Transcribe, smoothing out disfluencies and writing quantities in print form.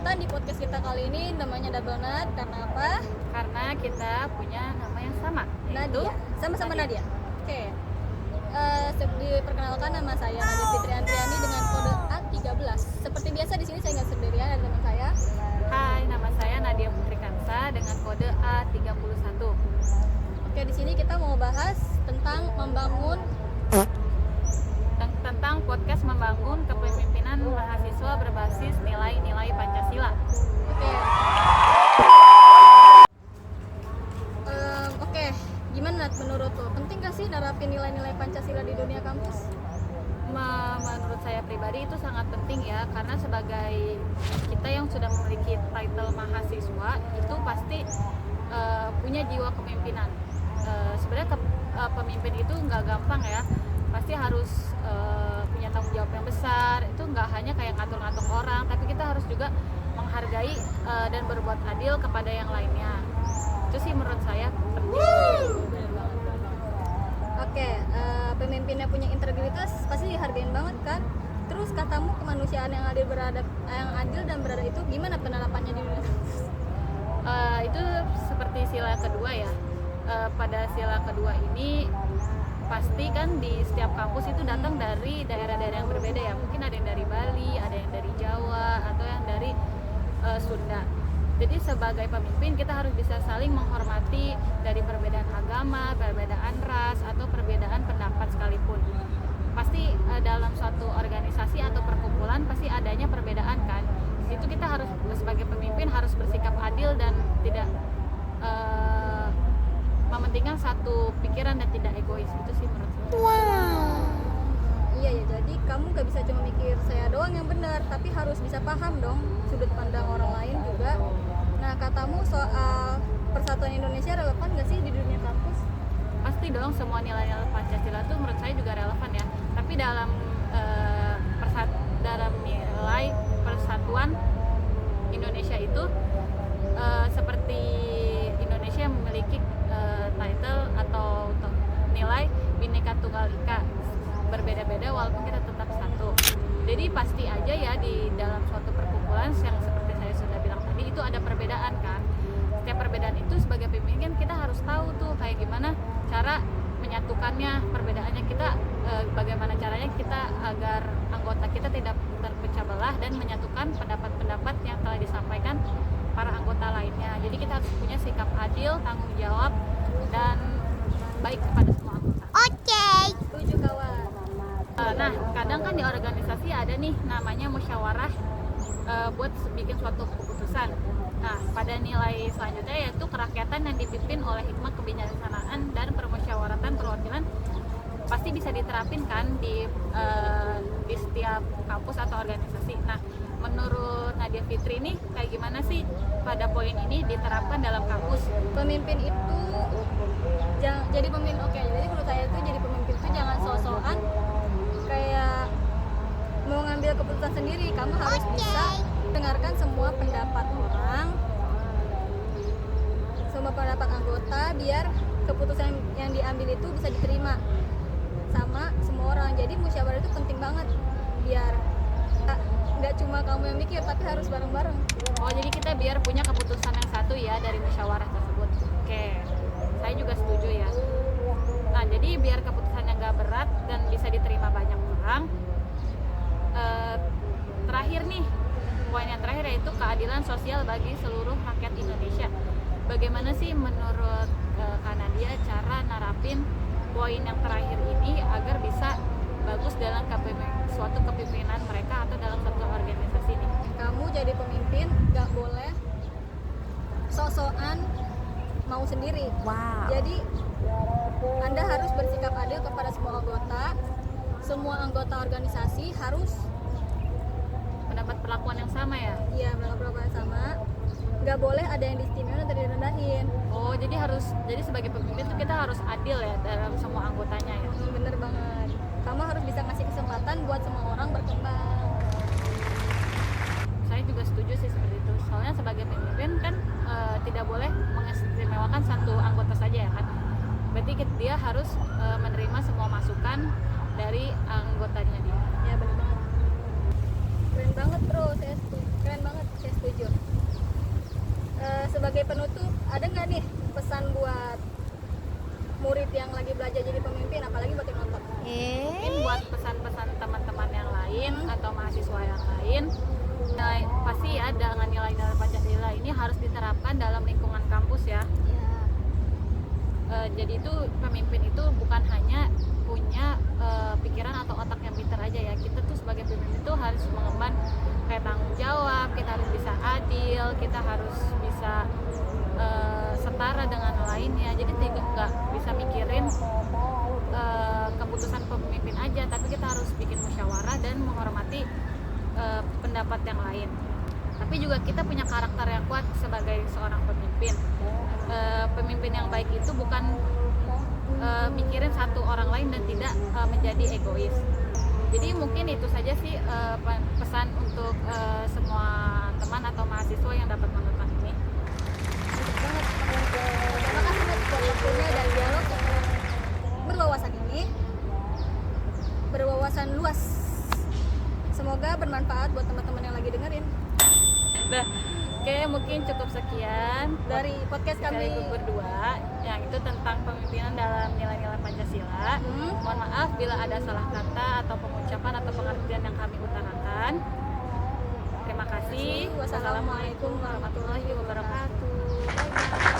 datang di podcast kita kali ini, namanya Double Nut. Karena apa? Karena kita punya nama yang sama, yaitu Nadia. Sama-sama Nadia. Oke. Diperkenalkan, nama saya Nadia Fitri Andriani dengan kode A13. Seperti biasa di sini saya nggak sendirian, ada teman saya. Hai, nama saya Nadia Putri Kansa dengan kode A31. Oke, di sini kita mau bahas tentang tentang podcast membangun kepemimpinan mahasiswa berbasis nilai-nilai Pancasila. Oke, gimana Nat, menurut lo? Penting gak sih nerapin nilai-nilai Pancasila di dunia kampus? Menurut saya pribadi itu sangat penting ya, karena sebagai kita yang sudah memiliki title mahasiswa itu pasti punya jiwa kepemimpinan. Sebenarnya pemimpin itu nggak gampang ya, pasti harus punya tanggung jawab yang besar. Itu nggak hanya kayak ngatur-ngatur orang, tapi kita harus juga menghargai dan berbuat adil kepada yang lainnya. Itu sih menurut saya penting. Oke, pemimpinnya punya integritas pasti dihargain banget kan. Terus katamu kemanusiaan yang adil dan beradab itu gimana penerapannya di dunia kampus? Itu seperti sila kedua ya. Pada sila kedua ini pasti kan di setiap kampus itu datang dari daerah-daerah yang berbeda ya. Mungkin ada yang dari Bali, ada yang dari Jawa, atau yang dari Sunda. Jadi sebagai pemimpin kita harus bisa saling menghormati dari perbedaan agama, perbedaan ras, atau perbedaan pendapat sekalipun. Pasti dalam suatu organisasi atau perkumpulan pasti adanya perbedaan kan. Di situ kita harus sebagai pemimpin harus bersikap adil dan tidak mementingkan satu pikiran dan tidak egois. Itu sih menurut saya. Wow. Iya ya, jadi kamu gak bisa cuma mikir saya doang yang benar, tapi harus bisa paham dong sudut pandang orang lain juga. Nah, katamu soal persatuan Indonesia relevan gak sih di dunia kampus? Pasti dong, semua nilai-nilai Pancasila itu menurut saya juga relevan ya. Tapi dalam nilai persatuan Indonesia itu seperti Indonesia yang memiliki title atau nilai Bhinneka Tunggal Ika, berbeda-beda walaupun kita tetap satu. Jadi pasti aja ya di dalam suatu perkumpulan yang seperti saya sudah bilang tadi itu ada perbedaan kan. Setiap perbedaan itu sebagai pemimpin kita harus tahu tuh kayak gimana cara menyatukannya perbedaannya, kita bagaimana caranya kita agar anggota kita tidak terpecah belah dan menyatukan pendapat-pendapat yang telah disampaikan para anggota lainnya. Jadi kita harus punya sikap adil, tanggung jawab, dan baik kepada semua anggota. Oke. Setuju kawan. Nah, kadang kan di organisasi ada nih namanya musyawarah buat bikin suatu keputusan. Nah, pada nilai selanjutnya yaitu kerakyatan yang dipimpin oleh hikmah kebijaksanaan dan permusyawaratan perwakilan pasti bisa diterapin kan di setiap kampus atau organisasi. Nah, menurut Nadia Fitri ini kayak gimana sih pada poin ini diterapkan dalam kampus? Pemimpin itu jadi pemimpin, jadi menurut saya itu jadi pemimpin itu jangan sok-sokan kayak mau ngambil keputusan sendiri. Kamu harus bisa dengarkan semua pendapat orang, semua pendapat anggota, biar keputusan yang diambil itu bisa diterima sama semua orang. Jadi musyawarah itu penting banget biar nggak cuma kamu yang mikir, tapi harus bareng-bareng. Oh, jadi kita biar punya keputusan yang satu ya dari musyawarah tersebut. Oke, saya juga setuju ya. Nah, jadi biar keputusannya nggak berat dan bisa diterima banyak orang. Terakhir nih, poin yang terakhir yaitu keadilan sosial bagi seluruh rakyat Indonesia. Bagaimana sih menurut Kak Nadia cara narapin poin yang terakhir ini agar bisa bagus dalam suatu kepemimpinan mereka atau dalam suatu organisasi nih? Kamu jadi pemimpin gak boleh sok-sokan mau sendiri. Wow. Jadi Anda harus bersikap adil kepada semua anggota. Semua anggota organisasi harus mendapat perlakuan yang sama ya? Iya, mendapat perlakuan yang sama. Gak boleh ada yang diistimewakan atau direndahin. Oh, jadi sebagai pemimpin tuh kita harus adil ya dalam semua anggotanya ya? Bener banget. Kamu harus bisa ngasih kesempatan buat semua orang berkembang. Saya juga setuju sih seperti itu. Soalnya sebagai pemimpin kan tidak boleh mengistimewakan satu anggota saja ya kan. Berarti dia harus menerima semua masukan dari anggotanya dia. Ya benar banget. Keren banget bro, keren banget, saya setuju. sebagai penutup, ada nggak nih pesan buat murid yang lagi belajar jadi pemimpin, apalagi buat yang nonton? Mungkin buat pesan-pesan teman-teman yang lain atau mahasiswa yang lain, pasti ya dengan nilai-nilai Pancasila ini harus diterapkan dalam lingkungan kampus ya. Jadi itu pemimpin itu bukan hanya punya pikiran atau otak yang pintar aja ya. Kita tuh sebagai pemimpin itu harus mengemban kayak tanggung jawab, kita harus bisa adil, kita harus bisa setara dengan lainnya. Jadi nggak bisa mikirin keputusan pemimpin aja, tapi kita harus bikin musyawarah dan menghormati pendapat yang lain. Tapi juga kita punya karakter yang kuat sebagai seorang pemimpin. Pemimpin yang baik itu bukan mikirin satu orang lain dan tidak menjadi egois. Jadi mungkin itu saja sih pesan untuk semua teman atau mahasiswa yang dapat menonton ini. Terima kasih buat waktunya dan dialog yang berwawasan ini, berwawasan luas. Semoga bermanfaat buat teman-teman yang lagi dengerin. Nah, oke, mungkin cukup sekian Dari podcast kami berdua yang itu tentang pemimpinan dalam nilai-nilai Pancasila. Mohon maaf bila ada salah kata atau pengucapan atau pengertian yang kami utarakan. Terima kasih. Wassalamualaikum warahmatullahi wabarakatuh. Bye-bye.